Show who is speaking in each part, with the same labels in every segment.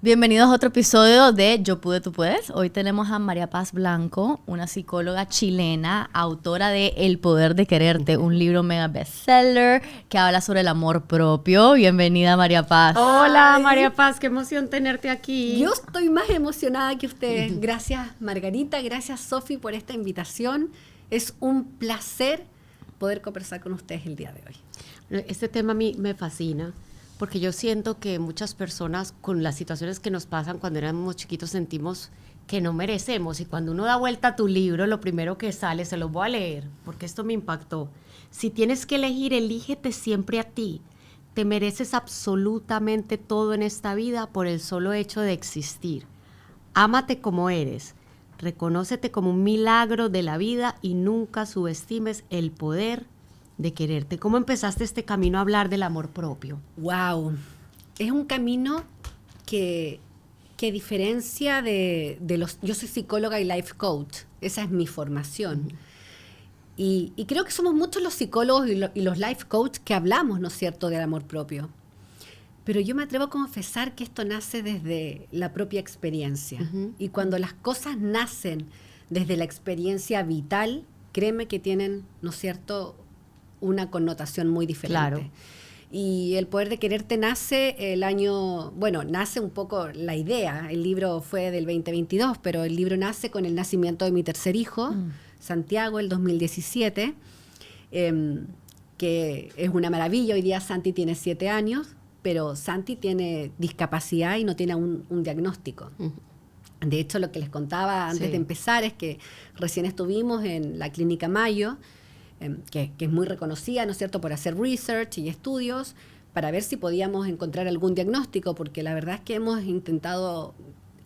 Speaker 1: Bienvenidos a otro episodio de Yo Pude, Tú Puedes. Hoy tenemos a María Paz Blanco, una psicóloga chilena, autora de El Poder de Quererte, un libro mega bestseller que habla sobre el amor propio. Bienvenida, María Paz.
Speaker 2: Hola, María Paz, qué emoción tenerte aquí.
Speaker 3: Yo estoy más emocionada que ustedes. Gracias, Margarita, gracias, Sofi, por esta invitación. Es un placer poder conversar con ustedes el día de hoy.
Speaker 2: Este tema a mí me fascina, porque yo siento que muchas personas con las situaciones que nos pasan cuando éramos chiquitos sentimos que no merecemos, y cuando uno da vuelta a tu libro, lo primero que sale, se los voy a leer, porque esto me impactó. Si tienes que elegir, elígete siempre a ti. Te mereces absolutamente todo en esta vida por el solo hecho de existir. Ámate como eres, reconócete como un milagro de la vida y nunca subestimes el poder de quererte. ¿Cómo empezaste este camino a hablar del amor propio?
Speaker 3: Wow, es un camino que diferencia de los... Yo soy psicóloga y life coach, esa es mi formación. Y creo que somos muchos los psicólogos y los life coach que hablamos, ¿no es cierto?, del amor propio. Pero yo me atrevo a confesar que esto nace desde la propia experiencia. Y cuando las cosas nacen desde la experiencia vital, créeme que tienen, ¿no es cierto?, una connotación muy diferente.
Speaker 2: Claro.
Speaker 3: Y El Poder de Quererte nace el año, bueno, nace un poco la idea, el libro fue del 2022, pero el libro nace con el nacimiento de mi tercer hijo, Santiago, el 2017, que es una maravilla. Hoy día Santi tiene 7 años, pero Santi tiene discapacidad y no tiene un diagnóstico. De hecho, lo que les contaba antes de empezar es que recién estuvimos en la Clínica Mayo, que es muy reconocida, ¿no es cierto?, por hacer research y estudios para ver si podíamos encontrar algún diagnóstico, porque la verdad es que hemos intentado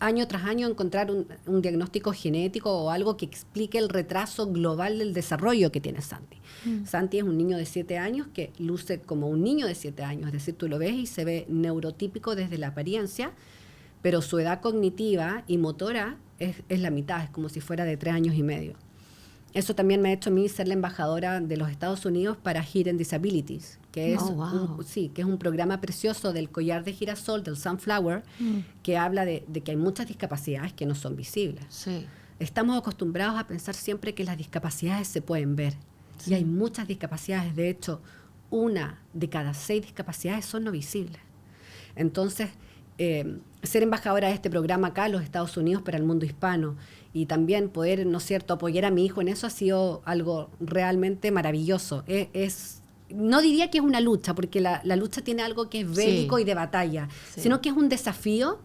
Speaker 3: año tras año encontrar un diagnóstico genético o algo que explique el retraso global del desarrollo que tiene Santi. Santi es un niño de 7 años que luce como un niño de 7 años, es decir, tú lo ves y se ve neurotípico desde la apariencia, pero su edad cognitiva y motora es la mitad, es como si fuera de 3 años y medio. Eso también me ha hecho a mí ser la embajadora de los Estados Unidos para Hidden Disabilities, que es, que es un programa precioso del collar de girasol, del Sunflower, que habla de que hay muchas discapacidades que no son visibles.
Speaker 2: Sí.
Speaker 3: Estamos acostumbrados a pensar siempre que las discapacidades se pueden ver. Sí. Y hay muchas discapacidades. De hecho, 1 de cada 6 discapacidades son no visibles. Entonces, ser embajadora de este programa acá en los Estados Unidos para el mundo hispano y también poder, ¿no es cierto?, apoyar a mi hijo en eso ha sido algo realmente maravilloso. No diría que es una lucha, porque la lucha tiene algo que es bélico y de batalla, sino que es un desafío,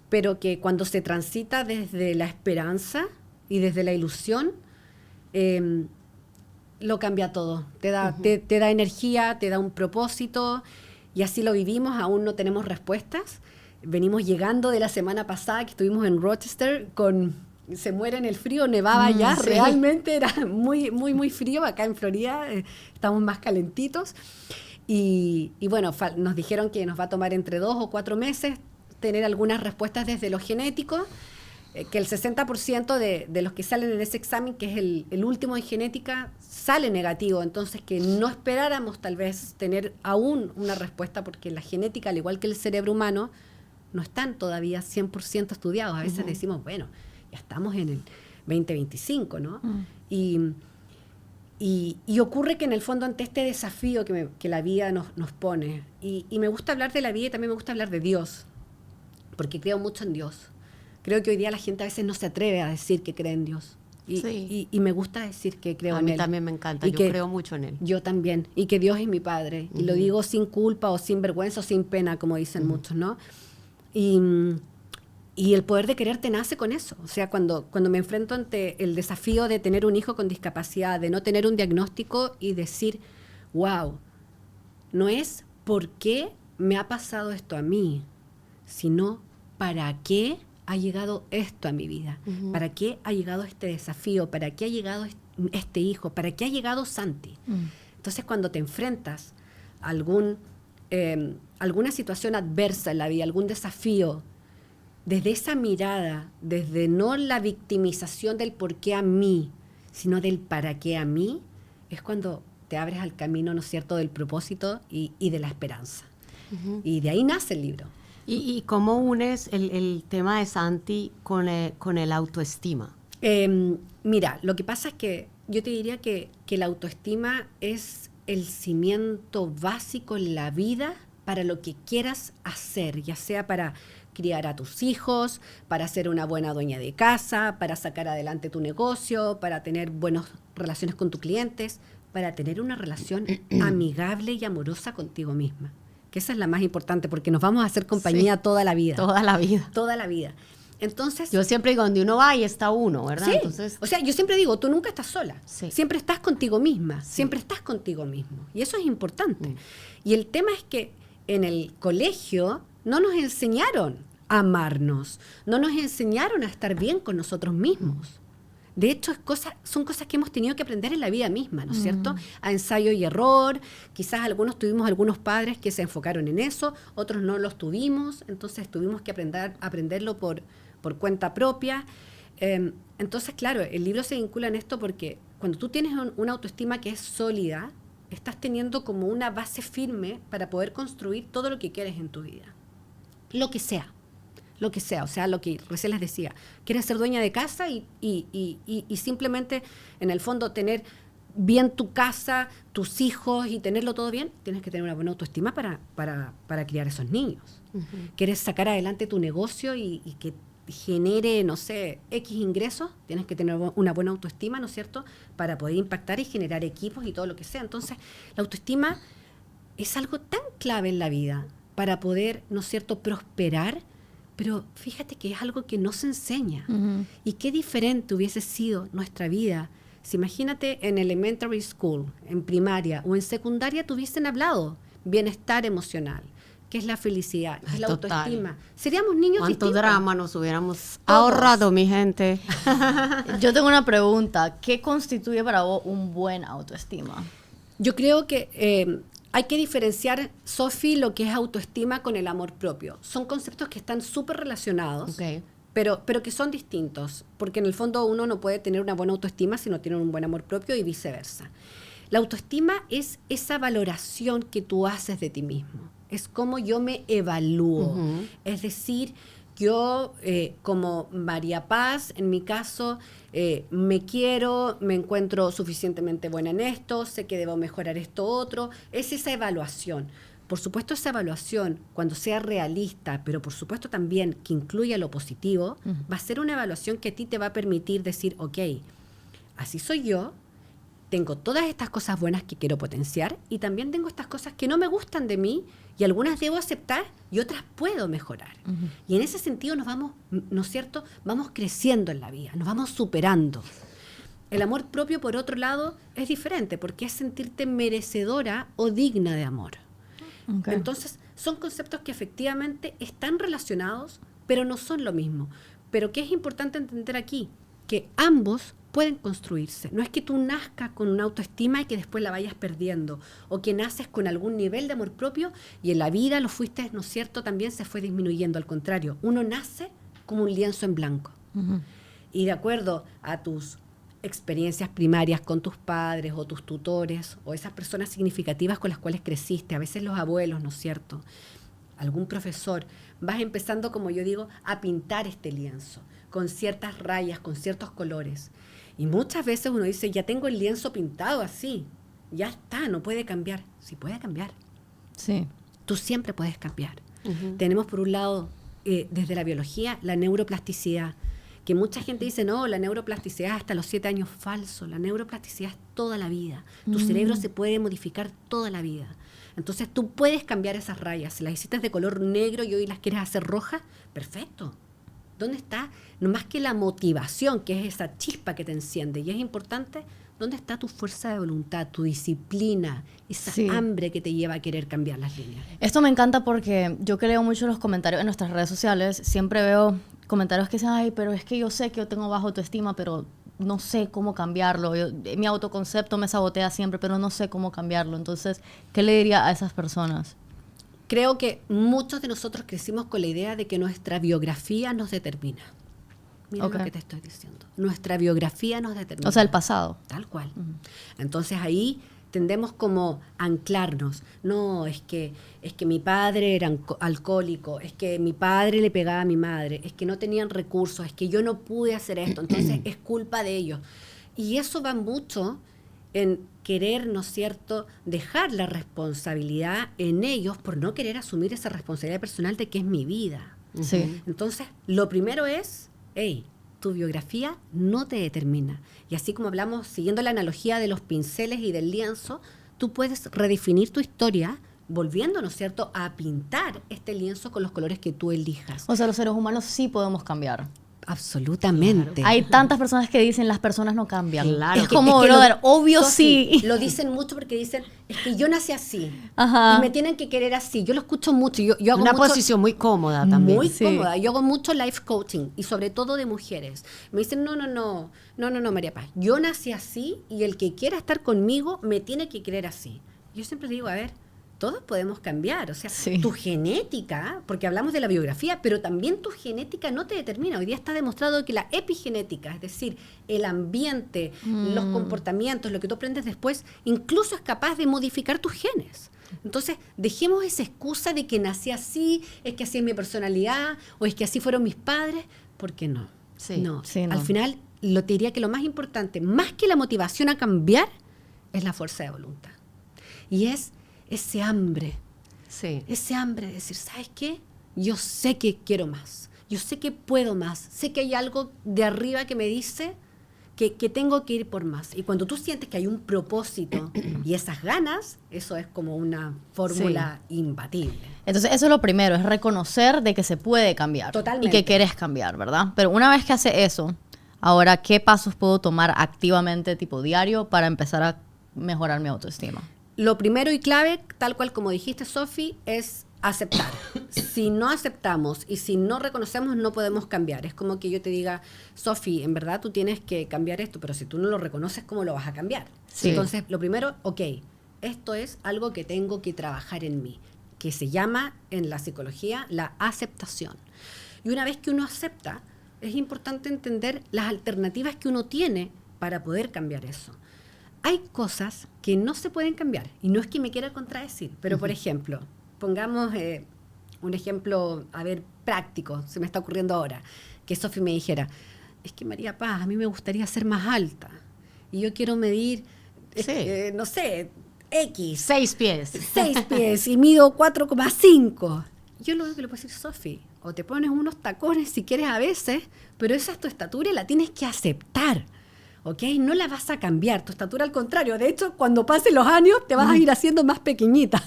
Speaker 3: pero que cuando se transita desde la esperanza y desde la ilusión, lo cambia todo. Te da energía, te da un propósito, y así lo vivimos. Aún no tenemos respuestas. Venimos llegando de la semana pasada que estuvimos en Rochester se muere en el frío, nevaba ya, realmente era muy, muy, muy frío. Acá en Florida estamos más calentitos. Y bueno, nos dijeron que nos va a tomar entre 2 o 4 meses tener algunas respuestas desde lo genético, que el 60% de los que salen en ese examen, que es el último en genética, sale negativo. Entonces, que no esperáramos tal vez tener aún una respuesta, porque la genética, al igual que el cerebro humano, no están todavía 100% estudiados. A veces decimos, bueno, ya estamos en el 2025, ¿no? Y ocurre que en el fondo, ante este desafío que la vida nos pone, y me gusta hablar de la vida y también me gusta hablar de Dios, porque creo mucho en Dios. Creo que hoy día la gente a veces no se atreve a decir que cree en Dios. Y me gusta decir que creo en Él.
Speaker 2: A mí también me encanta, yo creo mucho en Él.
Speaker 3: Yo también, y que Dios es mi Padre. Y lo digo sin culpa o sin vergüenza o sin pena, como dicen muchos, ¿no? Y el poder de quererte nace con eso. O sea, cuando me enfrento ante el desafío de tener un hijo con discapacidad, de no tener un diagnóstico y decir, wow, no es por qué me ha pasado esto a mí, sino para qué ha llegado esto a mi vida, para qué ha llegado este desafío, para qué ha llegado este hijo, para qué ha llegado Santi. Entonces, cuando te enfrentas a alguna situación adversa en la vida, algún desafío, desde esa mirada, desde no la victimización del por qué a mí, sino del para qué a mí, es cuando te abres al camino, ¿no es cierto?, del propósito y de la esperanza. Y de ahí nace el libro.
Speaker 2: ¿Y cómo unes el tema de Santi con el autoestima?
Speaker 3: Mira, lo que pasa es que yo te diría que la autoestima es el cimiento básico en la vida para lo que quieras hacer, ya sea para criar a tus hijos, para ser una buena dueña de casa, para sacar adelante tu negocio, para tener buenas relaciones con tus clientes, para tener una relación amigable y amorosa contigo misma. Que esa es la más importante, porque nos vamos a hacer compañía toda la vida.
Speaker 2: Toda la vida.
Speaker 3: Toda la vida. Entonces,
Speaker 2: yo siempre digo, donde uno va, ahí está uno, ¿verdad?
Speaker 3: Sí.
Speaker 2: Entonces,
Speaker 3: o sea, yo siempre digo, tú nunca estás sola.
Speaker 2: Sí.
Speaker 3: Siempre estás contigo misma.
Speaker 2: Sí.
Speaker 3: Siempre estás contigo mismo. Y eso es importante. Y el tema es que en el colegio no nos enseñaron a amarnos. No nos enseñaron a estar bien con nosotros mismos. De hecho, son cosas que hemos tenido que aprender en la vida misma, ¿no es cierto? A ensayo y error. Quizás tuvimos algunos padres que se enfocaron en eso, otros no los tuvimos, entonces tuvimos que aprenderlo por cuenta propia. Entonces, claro, el libro se vincula en esto porque cuando tú tienes una autoestima que es sólida, estás teniendo como una base firme para poder construir todo lo que quieres en tu vida. Lo que sea, o sea, lo que recién les decía, quieres ser dueña de casa y simplemente, en el fondo, tener bien tu casa, tus hijos y tenerlo todo bien, tienes que tener una buena autoestima para criar a esos niños. Quieres sacar adelante tu negocio y que genere, no sé, X ingresos, tienes que tener una buena autoestima, ¿no es cierto?, para poder impactar y generar equipos y todo lo que sea. Entonces, la autoestima es algo tan clave en la vida para poder, ¿no es cierto?, prosperar. Pero fíjate que es algo que no se enseña. Y qué diferente hubiese sido nuestra vida si, imagínate, en elementary school, en primaria o en secundaria te hubiesen hablado bienestar emocional, qué es la felicidad, qué es la autoestima. Seríamos niños
Speaker 2: ¿Cuánto
Speaker 3: distintos.
Speaker 2: drama nos hubiéramos ahorrado, mi gente?
Speaker 1: Yo tengo una pregunta. ¿Qué constituye para vos un buen autoestima?
Speaker 3: Yo creo que hay que diferenciar, Sofi, lo que es autoestima con el amor propio. Son conceptos que están súper relacionados,
Speaker 2: Okay.
Speaker 3: pero que son distintos, porque en el fondo uno no puede tener una buena autoestima si no tiene un buen amor propio y viceversa. La autoestima es esa valoración que tú haces de ti mismo. Es como yo me evalúo. Es decir, yo, como María Paz, en mi caso, me quiero, me encuentro suficientemente buena en esto, sé que debo mejorar esto otro. Es esa evaluación. Por supuesto, esa evaluación, cuando sea realista, pero por supuesto también que incluya lo positivo, va a ser una evaluación que a ti te va a permitir decir, ok, así soy yo, tengo todas estas cosas buenas que quiero potenciar y también tengo estas cosas que no me gustan de mí y algunas debo aceptar y otras puedo mejorar. Y en ese sentido nos vamos, ¿no es cierto?, vamos creciendo en la vida, nos vamos superando. El amor propio, por otro lado, es diferente porque es sentirte merecedora o digna de amor.
Speaker 1: Okay.
Speaker 3: Entonces, son conceptos que efectivamente están relacionados, pero no son lo mismo. Pero ¿qué es importante entender aquí? Que ambos pueden construirse. No es que tú nazcas con una autoestima y que después la vayas perdiendo, o que naces con algún nivel de amor propio y en la vida lo fuiste, ¿no es cierto?, también se fue disminuyendo. Al contrario, uno nace como un lienzo en blanco. Y de acuerdo a tus experiencias primarias con tus padres o tus tutores o esas personas significativas con las cuales creciste, a veces los abuelos, ¿no es cierto?, algún profesor, vas empezando, como yo digo, a pintar este lienzo con ciertas rayas, con ciertos colores. Y muchas veces uno dice, ya tengo el lienzo pintado así, ya está, no puede cambiar. Sí puede cambiar.
Speaker 1: Sí.
Speaker 3: Tú siempre puedes cambiar. Tenemos por un lado, desde la biología, la neuroplasticidad, que mucha gente dice, no, la neuroplasticidad hasta los 7 años, falso. La neuroplasticidad es toda la vida. Tu cerebro se puede modificar toda la vida. Entonces tú puedes cambiar esas rayas. Si las hiciste de color negro y hoy las quieres hacer rojas, perfecto. ¿Dónde está? No más que la motivación, que es esa chispa que te enciende. Y es importante, ¿dónde está tu fuerza de voluntad, tu disciplina, esa hambre que te lleva a querer cambiar las líneas?
Speaker 1: Esto me encanta porque yo que leo mucho los comentarios en nuestras redes sociales, siempre veo comentarios que dicen, ay, pero es que yo sé que yo tengo baja autoestima, pero no sé cómo cambiarlo. Mi autoconcepto me sabotea siempre, pero no sé cómo cambiarlo. Entonces, ¿qué le diría a esas personas?
Speaker 3: Creo que muchos de nosotros crecimos con la idea de que nuestra biografía nos determina. Mira lo que te estoy diciendo. Nuestra biografía nos determina.
Speaker 1: O sea, el pasado.
Speaker 3: Tal cual. Entonces ahí tendemos como a anclarnos. No, es que mi padre era alcohólico, es que mi padre le pegaba a mi madre, es que no tenían recursos, es que yo no pude hacer esto, entonces es culpa de ellos. Y eso va mucho en querer, ¿no es cierto?, dejar la responsabilidad en ellos por no querer asumir esa responsabilidad personal de que es mi vida.
Speaker 1: Sí.
Speaker 3: Entonces, lo primero es, hey, tu biografía no te determina. Y así como hablamos, siguiendo la analogía de los pinceles y del lienzo, tú puedes redefinir tu historia volviendo, ¿no es cierto?, a pintar este lienzo con los colores que tú elijas.
Speaker 1: O sea, los seres humanos sí podemos cambiar.
Speaker 3: Absolutamente.
Speaker 1: Hay tantas personas que dicen las personas no cambian.
Speaker 2: Claro.
Speaker 1: Es como,
Speaker 3: Es que
Speaker 1: brother, obvio
Speaker 3: Sofi,
Speaker 1: sí.
Speaker 3: lo dicen mucho porque dicen, es que yo nací así.
Speaker 1: Ajá.
Speaker 3: Y me tienen que querer así. Yo lo escucho mucho. Yo hago
Speaker 2: Una
Speaker 3: mucho,
Speaker 2: posición muy cómoda también.
Speaker 3: muy
Speaker 1: Sí.
Speaker 3: cómoda. Yo hago mucho life coaching y sobre todo de mujeres. Me dicen, no, María Paz. Yo nací así y el que quiera estar conmigo me tiene que querer así. Yo siempre digo, a ver, todos podemos cambiar. O sea,
Speaker 1: Sí.
Speaker 3: tu genética, porque hablamos de la biografía, pero también tu genética no te determina. Hoy día está demostrado que la epigenética, es decir, el ambiente, los comportamientos, lo que tú aprendes después, incluso es capaz de modificar tus genes. Entonces, dejemos esa excusa de que nací así, es que así es mi personalidad, o es que así fueron mis padres, porque no.
Speaker 2: Sí.
Speaker 3: No.
Speaker 1: Sí, no.
Speaker 3: Al final, te diría que lo más importante, más que la motivación a cambiar, es la fuerza de voluntad. Y es ese hambre de decir, ¿sabes qué? Yo sé que quiero más, yo sé que puedo más, sé que hay algo de arriba que me dice que tengo que ir por más. Y cuando tú sientes que hay un propósito y esas ganas, eso es como una fórmula imbatible.
Speaker 1: Entonces, eso es lo primero, es reconocer de que se puede cambiar.
Speaker 3: Totalmente.
Speaker 1: Y que querés cambiar, ¿verdad? Pero una vez que hace eso, ahora, ¿qué pasos puedo tomar activamente, tipo diario, para empezar a mejorar mi autoestima?
Speaker 3: Lo primero y clave, tal cual como dijiste, Sofi, es aceptar. Si no aceptamos y si no reconocemos, no podemos cambiar. Es como que yo te diga, Sofi, en verdad tú tienes que cambiar esto, pero si tú no lo reconoces, ¿cómo lo vas a cambiar?
Speaker 1: Sí.
Speaker 3: Entonces, lo primero, ok, esto es algo que tengo que trabajar en mí, que se llama en la psicología la aceptación. Y una vez que uno acepta, es importante entender las alternativas que uno tiene para poder cambiar eso. Hay cosas que no se pueden cambiar, y no es que me quiera contradecir, pero por ejemplo, pongamos un ejemplo, a ver, práctico, se me está ocurriendo ahora, que Sofi me dijera, es que María Paz, a mí me gustaría ser más alta, y yo quiero medir, no sé, X.
Speaker 2: 6 pies.
Speaker 3: 6 pies, y mido 4,5. Yo lo único que le puedo decir, Sofi, o te pones unos tacones si quieres a veces, pero esa es tu estatura y la tienes que aceptar. ¿Ok? No la vas a cambiar, tu estatura al contrario. De hecho, cuando pasen los años, te vas a ir haciendo más pequeñita.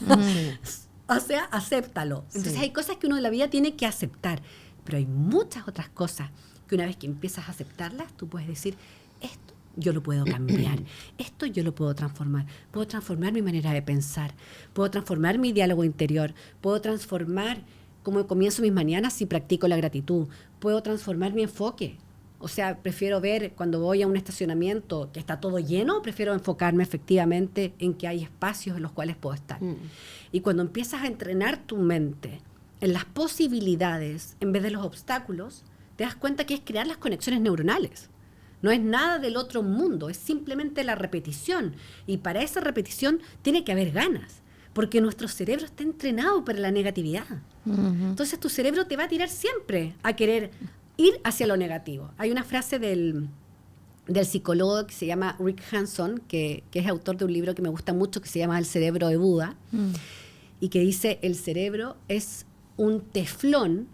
Speaker 3: O sea, acéptalo. Entonces, hay cosas que uno en la vida tiene que aceptar. Pero hay muchas otras cosas que una vez que empiezas a aceptarlas, tú puedes decir, esto yo lo puedo cambiar, esto yo lo puedo transformar. Puedo transformar mi manera de pensar, puedo transformar mi diálogo interior, puedo transformar cómo comienzo mis mañanas si practico la gratitud, puedo transformar mi enfoque. O sea, prefiero ver cuando voy a un estacionamiento que está todo lleno, prefiero enfocarme efectivamente en que hay espacios en los cuales puedo estar. Y cuando empiezas a entrenar tu mente en las posibilidades en vez de los obstáculos, te das cuenta que es crear las conexiones neuronales. No es nada del otro mundo, es simplemente la repetición. Y para esa repetición tiene que haber ganas, porque nuestro cerebro está entrenado para la negatividad. Entonces tu cerebro te va a tirar siempre a querer ir hacia lo negativo. Hay una frase del psicólogo que se llama Rick Hanson, que es autor de un libro que me gusta mucho, que se llama El cerebro de Buda, y que dice, el cerebro es un teflón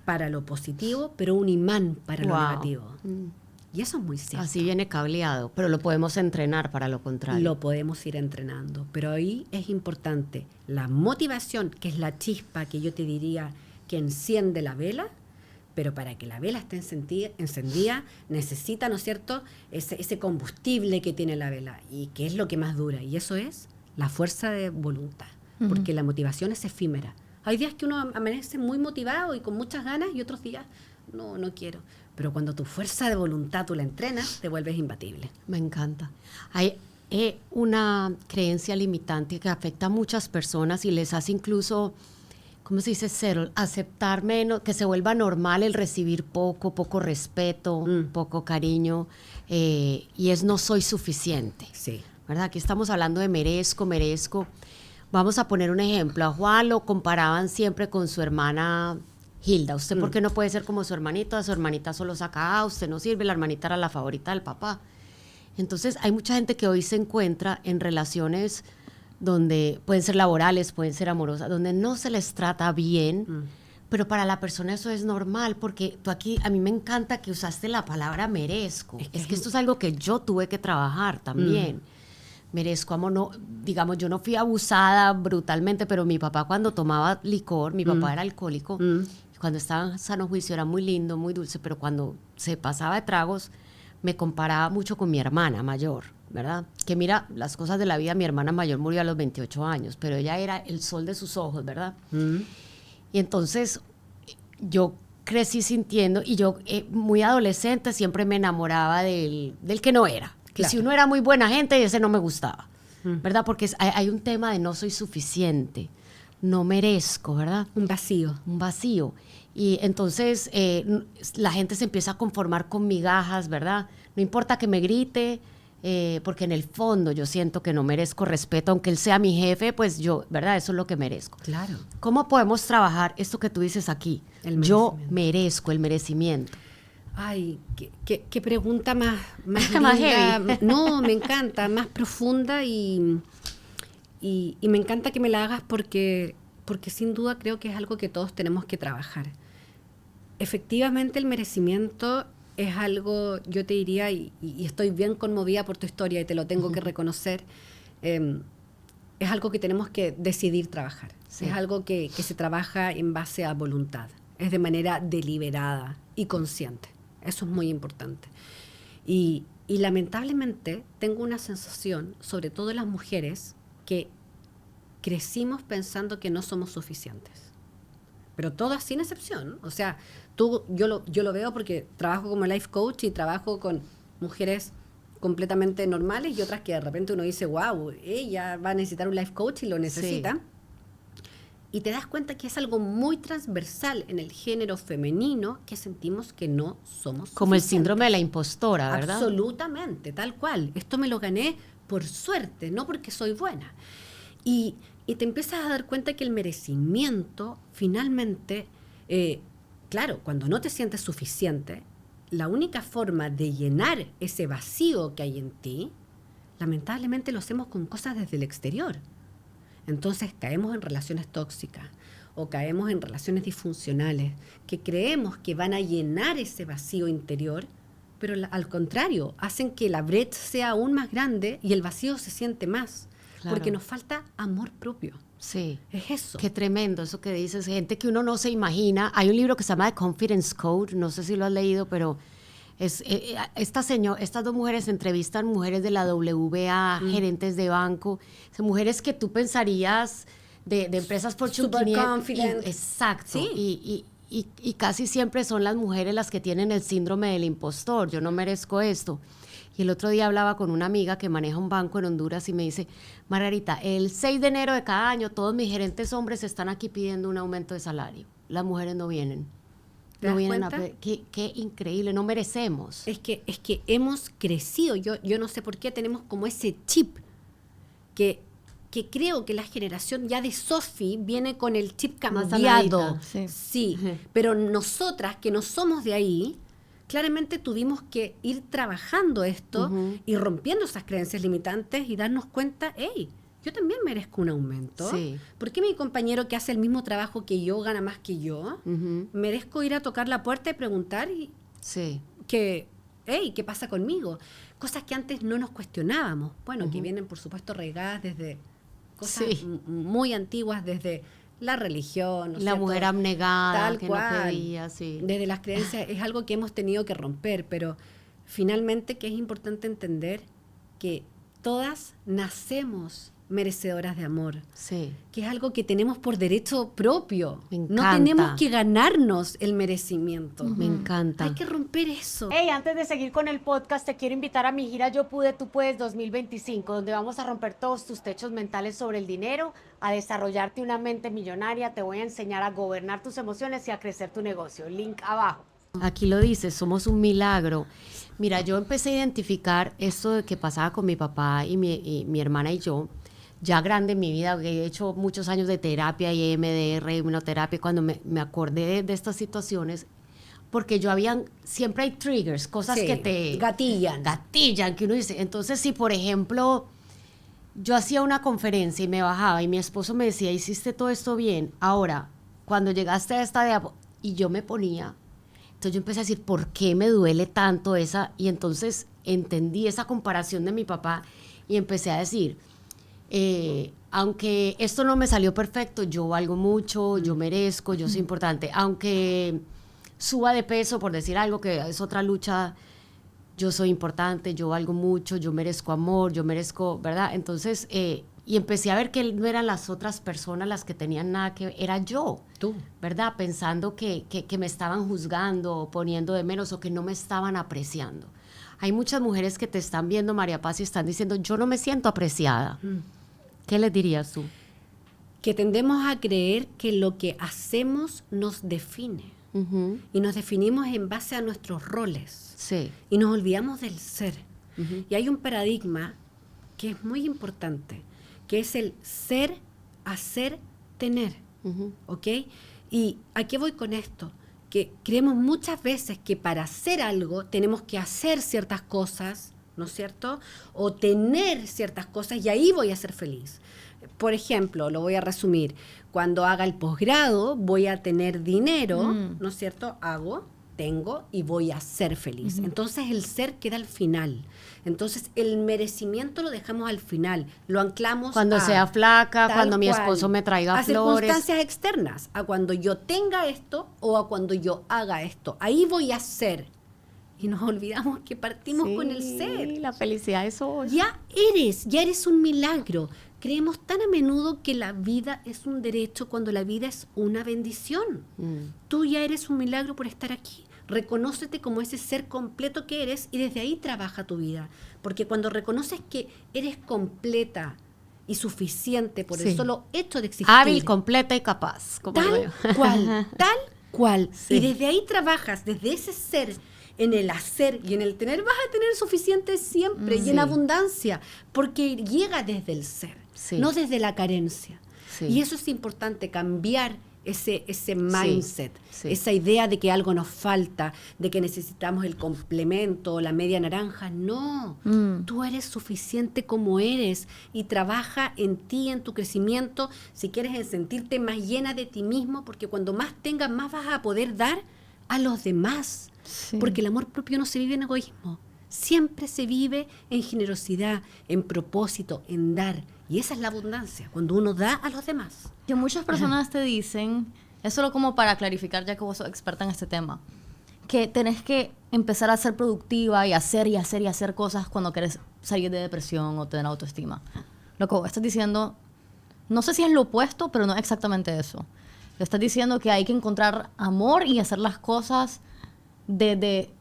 Speaker 3: para lo positivo, pero un imán para lo negativo. Y eso es muy cierto.
Speaker 2: Así viene cableado, pero lo podemos entrenar para lo contrario.
Speaker 3: Lo podemos ir entrenando, pero ahí es importante la motivación, que es la chispa que yo te diría que enciende la vela. Pero para que la vela esté encendida, necesita, ¿no es cierto?, ese combustible que tiene la vela, y que es lo que más dura, y eso es la fuerza de voluntad, porque la motivación es efímera. Hay días que uno amanece muy motivado y con muchas ganas, y otros días, no quiero. Pero cuando tu fuerza de voluntad tú la entrenas, te vuelves imbatible.
Speaker 2: Me encanta. Hay una creencia limitante que afecta a muchas personas y les hace incluso, ¿cómo se dice? Aceptar menos, que se vuelva normal el recibir poco respeto, poco cariño, y es no soy suficiente.
Speaker 3: Sí.
Speaker 2: ¿verdad? Aquí estamos hablando de merezco. Vamos a poner un ejemplo. A Juan lo comparaban siempre con su hermana Hilda. ¿Usted por qué no puede ser como su hermanita? Su hermanita solo saca A, usted no sirve, la hermanita era la favorita del papá. Entonces hay mucha gente que hoy se encuentra en relaciones donde pueden ser laborales, pueden ser amorosas, donde no se les trata bien, pero para la persona eso es normal, porque tú aquí, a mí me encanta que usaste la palabra merezco. Es que esto es algo que yo tuve que trabajar también. Merezco amor, no, digamos, yo no fui abusada brutalmente, pero mi papá cuando tomaba licor, mi papá era alcohólico, cuando estaba en sano juicio era muy lindo, muy dulce, pero cuando se pasaba de tragos, me comparaba mucho con mi hermana mayor, ¿verdad? Que mira, las cosas de la vida, mi hermana mayor murió a los 28 años, pero ella era el sol de sus ojos, ¿verdad? Y entonces yo crecí sintiendo, y yo muy adolescente siempre me enamoraba del que no era. Claro. Y si uno era muy buena gente, ese no me gustaba, ¿verdad? Porque hay un tema de no soy suficiente, no merezco, ¿verdad?
Speaker 3: Un vacío.
Speaker 2: Un vacío. Y entonces la gente se empieza a conformar con migajas, ¿verdad? No importa que me grite, porque en el fondo yo siento que no merezco respeto, aunque él sea mi jefe, pues yo, ¿verdad? Eso es lo que merezco.
Speaker 3: Claro.
Speaker 2: ¿Cómo podemos trabajar esto que tú dices aquí? Yo merezco el merecimiento.
Speaker 3: Ay, qué pregunta más
Speaker 2: más heavy.
Speaker 3: No, me encanta, más profunda y me encanta que me la hagas porque sin duda creo que es algo que todos tenemos que trabajar. Efectivamente, el merecimiento es algo, yo te diría, y estoy bien conmovida por tu historia y te lo tengo que reconocer, es algo que tenemos que decidir trabajar. Sí. Es algo que se trabaja en base a voluntad, es de manera deliberada y consciente. Eso es muy importante. Y lamentablemente tengo una sensación, sobre todo en las mujeres, que crecimos pensando que no somos suficientes. Pero todas sin excepción. O sea, yo lo veo porque trabajo como life coach y trabajo con mujeres completamente normales y otras que de repente uno dice, wow, ella va a necesitar un life coach y lo necesita. Sí. Y te das cuenta que es algo muy transversal en el género femenino que sentimos que no somos
Speaker 2: como el síndrome de la impostora, ¿verdad?
Speaker 3: Absolutamente, tal cual. Esto me lo gané por suerte, no porque soy buena. Y te empiezas a dar cuenta que el merecimiento, finalmente, claro, cuando no te sientes suficiente, la única forma de llenar ese vacío que hay en ti, lamentablemente lo hacemos con cosas desde el exterior. Entonces caemos en relaciones tóxicas o caemos en relaciones disfuncionales que creemos que van a llenar ese vacío interior, pero al contrario, hacen que la brecha sea aún más grande y el vacío se siente más. Claro. Porque nos falta amor propio.
Speaker 2: Sí.
Speaker 3: Es eso.
Speaker 2: Qué tremendo eso que dices. Gente que uno no se imagina. Hay un libro que se llama The Confidence Code, no sé si lo has leído, pero estas dos mujeres entrevistan mujeres de la WBA, gerentes de banco, mujeres que tú pensarías de empresas Fortune 500.
Speaker 3: Confident.
Speaker 2: Exacto.
Speaker 3: Sí.
Speaker 2: Y casi siempre son las mujeres las que tienen el síndrome del impostor. Yo no merezco esto. Y el otro día hablaba con una amiga que maneja un banco en Honduras y me dice, Margarita, el 6 de enero de cada año todos mis gerentes hombres están aquí pidiendo un aumento de salario. Las mujeres no vienen. No vienen a pedir. Qué increíble, no merecemos.
Speaker 3: Es que hemos crecido. Yo no sé por qué tenemos como ese chip que creo que la generación ya de Sophie viene con el chip cambiado. Sí. Pero nosotras que no somos de ahí, claramente tuvimos que ir trabajando esto y rompiendo esas creencias limitantes y darnos cuenta, hey, yo también merezco un aumento.
Speaker 2: Sí.
Speaker 3: ¿Por qué mi compañero que hace el mismo trabajo que yo gana más que yo? Merezco ir a tocar la puerta y preguntar ¿qué pasa conmigo? Cosas que antes no nos cuestionábamos. Bueno, que vienen, por supuesto, regadas desde cosas muy antiguas, desde la religión.
Speaker 2: La mujer abnegada,
Speaker 3: tal
Speaker 2: que
Speaker 3: cual,
Speaker 2: no pedía, sí.
Speaker 3: Desde las creencias es algo que hemos tenido que romper, pero finalmente que es importante entender que todas nacemos merecedoras de amor, que es algo que tenemos por derecho propio.
Speaker 2: Me encanta.
Speaker 3: No tenemos que ganarnos el merecimiento.
Speaker 2: Me encanta.
Speaker 3: Hay que romper eso.
Speaker 2: Hey, antes de seguir con el podcast, te quiero invitar a mi gira Yo Pude, Tú Puedes 2025, donde vamos a romper todos tus techos mentales sobre el dinero, a desarrollarte una mente millonaria, te voy a enseñar a gobernar tus emociones y a crecer tu negocio. Link abajo. Aquí lo dice, somos un milagro. Mira, yo empecé a identificar esto de que pasaba con mi papá y mi hermana y yo, ya grande en mi vida, que he hecho muchos años de terapia y EMDR, inmunoterapia, cuando me acordé de estas situaciones, porque siempre hay triggers, cosas
Speaker 3: Sí,
Speaker 2: que te
Speaker 3: gatillan.
Speaker 2: gatillan, que uno dice. Entonces, si por ejemplo, yo hacía una conferencia y me bajaba y mi esposo me decía, hiciste todo esto bien, ahora, cuando llegaste a esta y yo me ponía, entonces yo empecé a decir, ¿por qué me duele tanto esa? Y entonces entendí esa comparación de mi papá y empecé a decir, aunque esto no me salió perfecto, yo valgo mucho, yo merezco, yo soy importante. Aunque suba de peso, por decir algo, que es otra lucha, yo soy importante, yo valgo mucho, yo merezco amor, yo merezco, ¿verdad? Entonces, y empecé a ver que no eran las otras personas las que tenían nada que ver, era yo.
Speaker 3: Tú.
Speaker 2: ¿Verdad? Pensando que me estaban juzgando o poniendo de menos o que no me estaban apreciando. Hay muchas mujeres que te están viendo, María Paz, y están diciendo, yo no me siento apreciada. ¿Qué les dirías tú?
Speaker 3: Que tendemos a creer que lo que hacemos nos define.
Speaker 2: Uh-huh.
Speaker 3: Y nos definimos en base a nuestros roles.
Speaker 2: Sí.
Speaker 3: Y nos olvidamos del ser.
Speaker 2: Uh-huh.
Speaker 3: Y hay un paradigma que es muy importante, que es el ser, hacer, tener.
Speaker 2: Uh-huh.
Speaker 3: ¿Ok? ¿Y a qué voy con esto? Que creemos muchas veces que para hacer algo tenemos que hacer ciertas cosas, ¿no es cierto? O tener ciertas cosas y ahí voy a ser feliz. Por ejemplo, lo voy a resumir, cuando haga el posgrado voy a tener dinero, ¿no es cierto? Tengo y voy a ser feliz. Uh-huh. Entonces el ser queda al final. Entonces el merecimiento lo dejamos al final, lo anclamos
Speaker 2: cuando sea flaca, cuando mi
Speaker 3: cual,
Speaker 2: esposo me traiga
Speaker 3: a
Speaker 2: flores.
Speaker 3: Circunstancias externas, a cuando yo tenga esto o a cuando yo haga esto. Ahí voy a ser. Y nos olvidamos que partimos con el ser.
Speaker 2: La felicidad es hoy.
Speaker 3: Ya eres un milagro. Creemos tan a menudo que la vida es un derecho cuando la vida es una bendición. Tú ya eres un milagro por estar aquí. Reconócete como ese ser completo que eres y desde ahí trabaja tu vida. Porque cuando reconoces que eres completa y suficiente por el solo hecho de existir.
Speaker 2: Hábil, completa y capaz. Como
Speaker 3: tal cual.
Speaker 2: Sí.
Speaker 3: Y desde ahí trabajas, desde ese ser, en el hacer y en el tener, vas a tener suficiente siempre y en abundancia. Porque llega desde el ser, no desde la carencia. Sí. Y eso es importante, cambiar ese mindset, esa idea de que algo nos falta, de que necesitamos el complemento, la media naranja. No, tú eres suficiente como eres y trabaja en ti, en tu crecimiento, si quieres en sentirte más llena de ti mismo, porque cuando más tengas, más vas a poder dar a los demás. Sí. Porque el amor propio no se vive en egoísmo, siempre se vive en generosidad, en propósito, en dar. Y esa es la abundancia, cuando uno da a los demás.
Speaker 1: Que muchas personas te dicen, es solo como para clarificar, ya que vos sos experta en este tema, que tenés que empezar a ser productiva y hacer cosas cuando querés salir de depresión o tener autoestima. Lo que vos estás diciendo, no sé si es lo opuesto, pero no es exactamente eso. Le estás diciendo que hay que encontrar amor y hacer las cosas desde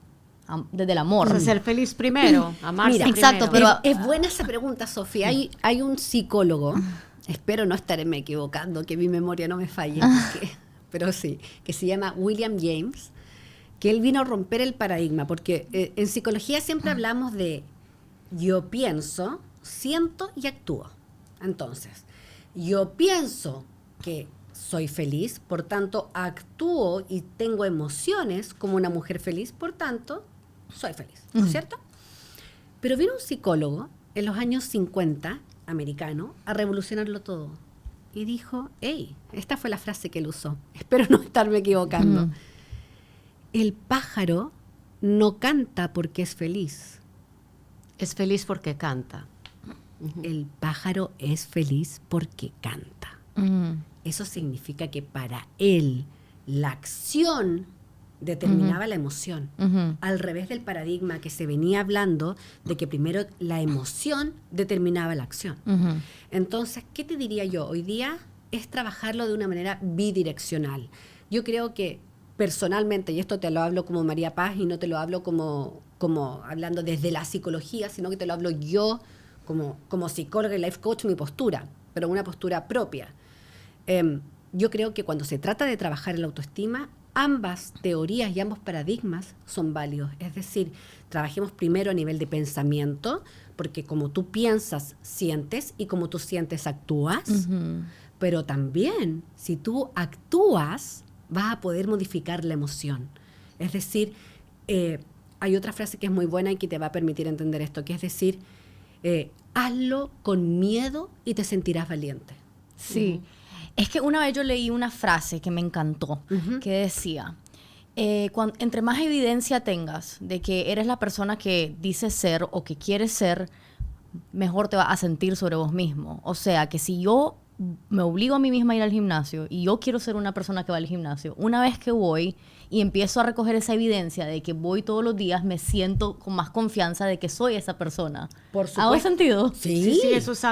Speaker 1: el amor.
Speaker 2: O sea, ser feliz primero, amarse primero.
Speaker 1: Exacto, pero
Speaker 3: es buena esa pregunta, Sofía. Hay un psicólogo, espero no estarme equivocando, que mi memoria no me falle, pero sí, que se llama William James, que él vino a romper el paradigma, porque en psicología siempre hablamos de yo pienso, siento y actúo. Entonces, yo pienso que soy feliz, por tanto actúo y tengo emociones como una mujer feliz, por tanto soy feliz, ¿no es cierto? Pero vino un psicólogo en los años 50, americano, a revolucionarlo todo. Y dijo, hey, esta fue la frase que él usó, espero no estarme equivocando. El pájaro no canta porque es feliz.
Speaker 2: Es feliz porque canta.
Speaker 3: El pájaro es feliz porque canta. Eso significa que para él la acción determinaba la emoción, al revés del paradigma que se venía hablando de que primero la emoción determinaba la acción. Entonces, ¿qué te diría yo? Hoy día es trabajarlo de una manera bidireccional. Yo creo que personalmente, y esto te lo hablo como María Paz y no te lo hablo como hablando desde la psicología, sino que te lo hablo yo como psicóloga y life coach, mi postura, pero una postura propia. Yo creo que cuando se trata de trabajar en la autoestima, ambas teorías y ambos paradigmas son válidos. Es decir, trabajemos primero a nivel de pensamiento, porque como tú piensas, sientes, y como tú sientes, actúas. Pero también, si tú actúas, vas a poder modificar la emoción. Es decir, hay otra frase que es muy buena y que te va a permitir entender esto, que es decir, hazlo con miedo y te sentirás valiente.
Speaker 1: Sí. Es que una vez yo leí una frase que me encantó, que decía, entre más evidencia tengas de que eres la persona que dices ser o que quieres ser, mejor te vas a sentir sobre vos mismo. O sea, que si yo me obligo a mí misma a ir al gimnasio y yo quiero ser una persona que va al gimnasio, una vez que voy y empiezo a recoger esa evidencia de que voy todos los días, me siento con más confianza de que soy esa persona.
Speaker 3: Por supuesto.
Speaker 1: ¿Hago sentido?
Speaker 2: Sí, eso es